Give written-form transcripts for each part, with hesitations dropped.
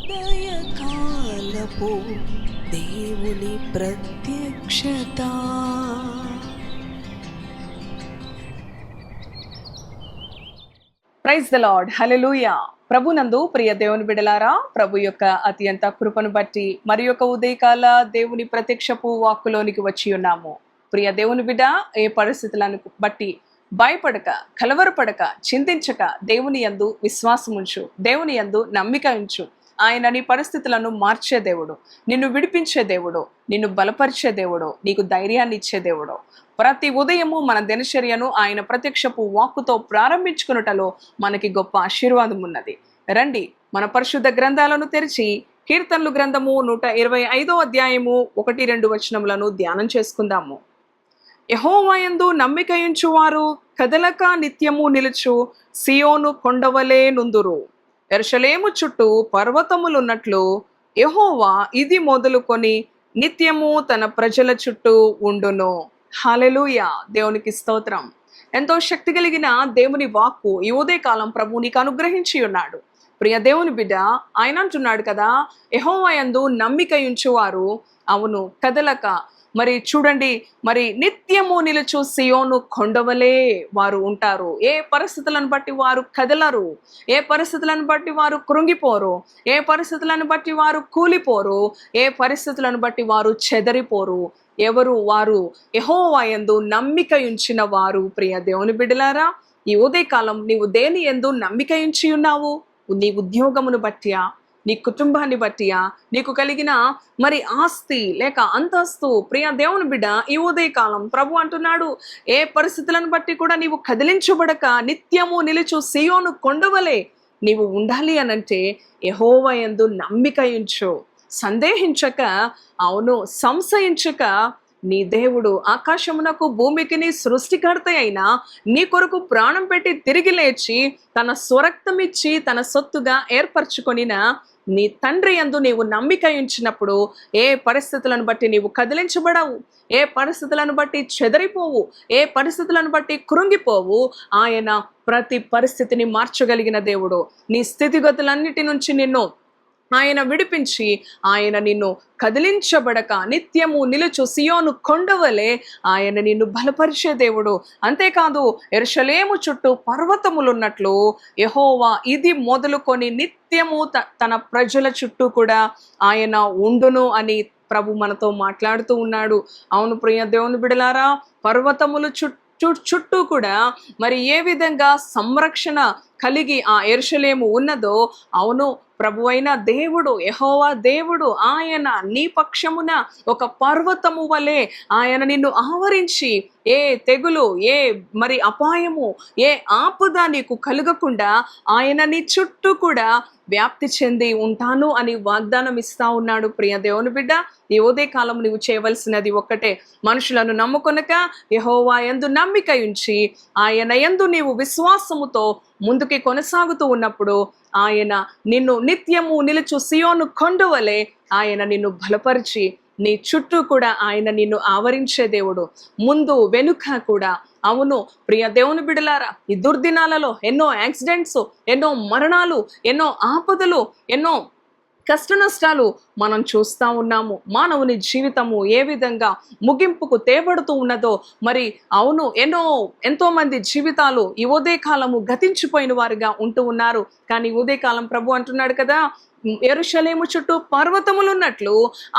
ఉదయకాలపు దేవుని ప్రత్యక్షత. ప్రైజ్ ద లార్డ్, హల్లెలూయా. ప్రభునందు ప్రియ దేవుని బిడలారా, ప్రభు యొక్క అత్యంత కృపను బట్టి మరి యొక్క ఉదయకాల దేవుని ప్రత్యక్షపు వాక్కులోనికి వచ్చి ఉన్నాము. ప్రియ దేవుని బిడ్డ, ఏ పరిస్థితులను బట్టి భయపడక, కలవరపడక, చింతించక దేవుని యందు విశ్వాసముంచు, దేవుని యందు నమ్మిక ఉంచు. ఆయన నీ పరిస్థితులను మార్చే దేవుడు, నిన్ను విడిపించే దేవుడు, నిన్ను బలపరిచే దేవుడు, నీకు ధైర్యాన్ని ఇచ్చే దేవుడు. ప్రతి ఉదయము మన దినచర్యను ఆయన ప్రత్యక్షపు వాక్కుతో ప్రారంభించుకున్నటలో మనకి గొప్ప ఆశీర్వాదం ఉన్నది. రండి, మన పరిశుద్ధ గ్రంథాలను తెరిచి కీర్తనలు గ్రంథము 125 అధ్యాయము 1-2 వచనములను ధ్యానం చేసుకుందాము. యెహోవా యందు నమ్మికయుంచువారు కదలక నిత్యము నిలుచు సియోను కొండవలే నుందురు. యెరూషలేము చుట్టూ పర్వతములున్నట్లు యెహోవా ఇది మొదలుకొని నిత్యము తన ప్రజల చుట్టూ ఉండును. హల్లెలూయా. దేవునికి స్తోత్రం. ఎంతో శక్తి కలిగిన దేవుని వాక్కు ఈ ఉదయకాలం ప్రభు నీకు అనుగ్రహించి ఉన్నాడు. ప్రియ దేవుని బిడ్డ, ఆయన అంటున్నాడు కదా, యెహోవా యందు నమ్మికయుంచువారు అవును కదలక, మరి చూడండి, మరి నిత్యము నిలుచు సియోను కొండవలే వారు ఉంటారు. ఏ పరిస్థితులను బట్టి వారు కదలరు, ఏ పరిస్థితులను బట్టి వారు కృంగిపోరు, ఏ పరిస్థితులను బట్టి వారు కూలిపోరు, ఏ పరిస్థితులను బట్టి వారు చెదరిపోరు. ఎవరు వారు? యెహోవా యందు నమ్మిక ఉంచిన వారు. ప్రియ దేవుని బిడ్డలారా, ఈ ఉదయకాలం నీవు దేని యందు నమ్మిక ఉంచి ఉన్నావు? నీ ఉద్యోగమును బట్టియా, నీ కుటుంబాన్ని బట్టియా, నీకు కలిగిన మరి ఆస్తి లేక అంతస్తు? ప్రియ దేవుని బిడ్డ, ఈ ఉదయకాలం ప్రభు అంటున్నాడు, ఏ పరిస్థితులను బట్టి కూడా నీవు కదిలించబడక నిత్యము నిలుచు సియోను కొండవలే నీవు ఉండాలి అనంటే యెహోవా యందు నమ్మిక ఉంచు. సందేహించక, అవును సంశయించక, నీ దేవుడు ఆకాశమునకు భూమికి నీ సృష్టికర్త అయినా నీ కొరకు ప్రాణం పెట్టి తిరిగి లేచి తన స్వరక్తమిచ్చి తన సొత్తుగా ఏర్పరచుకొనిన నీ తండ్రి యందు నీవు నమ్మిక ఉంచినప్పుడు ఏ పరిస్థితులను బట్టి నీవు కదిలించబడవు, ఏ పరిస్థితులను బట్టి చెదరిపోవు, ఏ పరిస్థితులను బట్టి కృంగిపోవు. ఆయన ప్రతి పరిస్థితిని మార్చగలిగిన దేవుడు. నీ స్థితిగతులన్నిటి నుంచి నిన్ను ఆయన విడిపించి ఆయన నిన్ను కదిలించబడక నిత్యము నిలుచు సియోను కొండవలే ఆయన నిన్ను బలపరిచే దేవుడు. అంతేకాదు, యెరూషలేము చుట్టూ పర్వతములున్నట్లు యెహోవా ఇది మొదలుకొని నిత్యము తన ప్రజల చుట్టూ కూడా ఆయన ఉండును అని ప్రభు మనతో మాట్లాడుతూ ఉన్నాడు. అవును ప్రియ దేవుని బిడలారా, పర్వతములు చుట్టూ కూడా మరి ఏ విధంగా సంరక్షణ కలిగి ఆ యెరూషలేము ఉన్నదో, అవును ప్రభువైన దేవుడు యెహోవా దేవుడు ఆయన నీ పక్షమున ఒక పర్వతము వలె ఆయన నిన్ను ఆవరించి ఏ తెగులు, ఏ మరి అపాయము, ఏ ఆపద నీకు కలగకుండా ఆయన నీ చుట్టూ కూడా వ్యాప్తి చెంది ఉంటాను అని వాగ్దానం ఇస్తా ఉన్నాడు. ప్రియ దేవుని బిడ్డ, ఈ ఉదయకాలం నువ్వు చేయవలసినది ఒక్కటే, మనుషులను నమ్ముకొనక యెహోవా యందు నమ్మిక ఉంచి ఆయన యందు నీవు విశ్వాసముతో ముందుకి కొనసాగుతూ ఉన్నప్పుడు ఆయన నిన్ను నిత్యము నిలుచు సియోను కొండవలే ఆయన నిన్ను బలపరిచి నీ చుట్టూ కూడా ఆయన నిన్ను ఆవరించే దేవుడు. ముందు వెనుక కూడా. అవును ప్రియ దేవుని బిడలారా, ఈ దుర్దినాలలో ఎన్నో యాక్సిడెంట్స్, ఎన్నో మరణాలు, ఎన్నో ఆపదలు, ఎన్నో కష్ట నష్టాలు మనం చూస్తూ ఉన్నాము. మానవుని జీవితము ఏ విధంగా ముగింపుకు తేబడుతూ ఉన్నదో మరి అవును ఎంతో మంది జీవితాలు ఈ ఉదయకాలము గతించిపోయిన వారుగా ఉంటూ ఉన్నారు. కానీ ఉదయకాలం ప్రభు అంటున్నాడు కదా, యెరూషలేము చుట్టూ పర్వతములున్నట్లు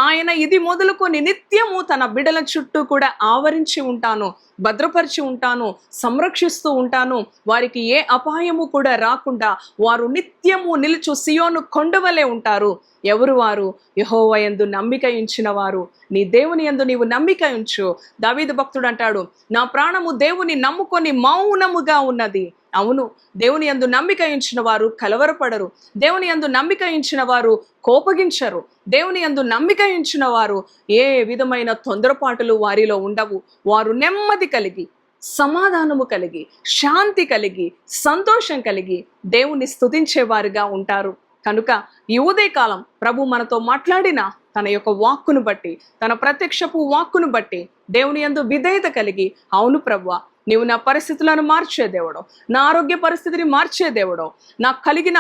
ఆయన ఇది మొదలుకొని నిత్యము తన బిడల చుట్టూ కూడా ఆవరించి ఉంటాను, భద్రపరిచి ఉంటాను, సంరక్షిస్తూ ఉంటాను. వారికి ఏ అపాయము కూడా రాకుండా వారు నిత్యము నిలుచు సియోను కొండవలే ఉంటారు. ఎవరు వారు? యెహోవా యందు నమ్మిక ఉంచిన వారు. నీ దేవుని యందు నీవు నమ్మిక ఉంచు. దావీదు భక్తుడు అంటాడు, నా ప్రాణము దేవుని నమ్ముకొని మౌనముగా ఉన్నది. అవును, దేవుని యందు నమ్మిక ఉంచిన వారు కలవరపడరు, దేవుని యందు నమ్మిక ఉంచిన వారు కోపగించరు, దేవుని యందు నమ్మిక ఉంచిన వారు ఏ విధమైన తొందరపాటులు వారిలో ఉండవు. వారు నెమ్మది కలిగి, సమాధానము కలిగి, శాంతి కలిగి, సంతోషం కలిగి దేవుని స్తుతించేవారుగా ఉంటారు. కనుక ఈ ఉదయకాలం ప్రభు మనతో మాట్లాడిన తన యొక్క వాక్కును బట్టి, తన ప్రత్యక్షపు వాక్కును బట్టి దేవుని యందు విధేయత కలిగి, అవును ప్రభువా, నీవు నా పరిస్థితులను మార్చే దేవుడు, నా ఆరోగ్య పరిస్థితిని మార్చే దేవుడు, నాకు కలిగిన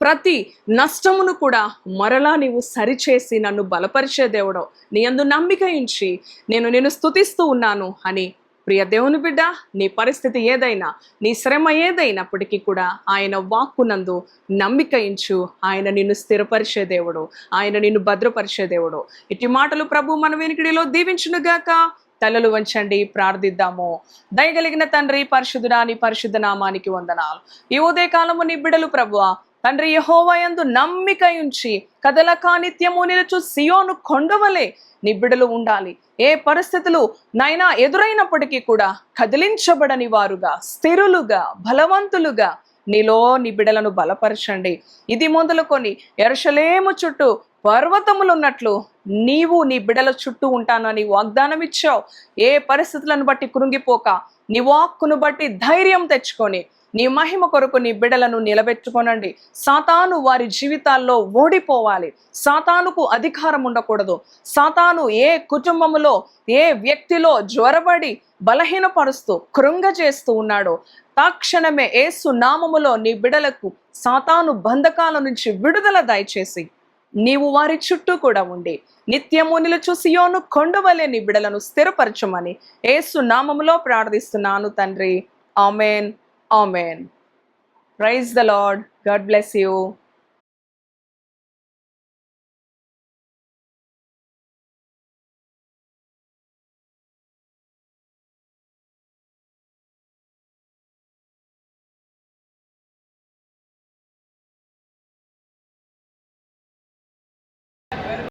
ప్రతి నష్టమును కూడా మరలా నీవు సరిచేసి నన్ను బలపరిచే దేవుడో, నీ యందు నమ్మిక ఉంచి నేను స్తుతిస్తూ ఉన్నాను అని ప్రియ దేవుని బిడ్డ, నీ పరిస్థితి ఏదైనా, నీ శ్రమ ఏదైనప్పటికీ కూడా ఆయన వాక్కునందు నమ్మిక ఉంచు. ఆయన నిన్ను స్థిరపరిచే దేవుడు, ఆయన నిన్ను భద్రపరిచే దేవుడు. ఇట్టి మాటలు ప్రభు మన వెనుకడిలో దీవించునుగాక. తలలు వంచండి, ప్రార్థిద్దాము. దయగలిగిన తండ్రి, పరిశుద్ధుడా, నీ పరిశుద్ధ నామానికి వందనాలు. ఈ ఉదయకాలము నీ బిడ్డలు ప్రభువా తండ్రి యెహోవా యందు నమ్మిక ఉంచి కదలక నిత్యము నిలుచు సియోను కొండవలే నీ బిడ్డలు ఉండాలి. ఏ పరిస్థితులు నైనా ఎదురైనప్పటికీ కూడా కదిలించబడని వారుగా, స్థిరులుగా, బలవంతులుగా నీలో నీ బిడ్డలను బలపరచండి. ఇది మొదలుకొని యెరూషలేము చుట్టూ పర్వతములు ఉన్నట్లు నీవు నీ బిడ్డల చుట్టూ ఉంటానని వాగ్దానం ఇచ్చావు. ఏ పరిస్థితులను బట్టి కృంగిపోక, నీ వాక్కును బట్టి ధైర్యం తెచ్చుకొని నీ మహిమ కొరకు నీ బిడ్డలను నిలబెట్టుకోనండి. సాతాను వారి జీవితాల్లో ఓడిపోవాలి. సాతానుకు అధికారం ఉండకూడదు. సాతాను ఏ కుటుంబములో, ఏ వ్యక్తిలో జ్వరబడి బలహీనపరుస్తూ కృంగజేస్తూ ఉన్నాడో తక్షణమే యేసు నామములో నీ బిడ్డలకు సాతాను బంధకాల నుంచి విడుదల దయచేసి నీవు వారి చుట్టూ కూడా ఉండి నిత్యము నిలుచు సియోను కొండవలే నీ బిడ్డలను స్థిరపరచమని యేసు నామములో ప్రార్థిస్తున్నాను తండ్రి. Amen. Amen. Praise the Lord. God bless you.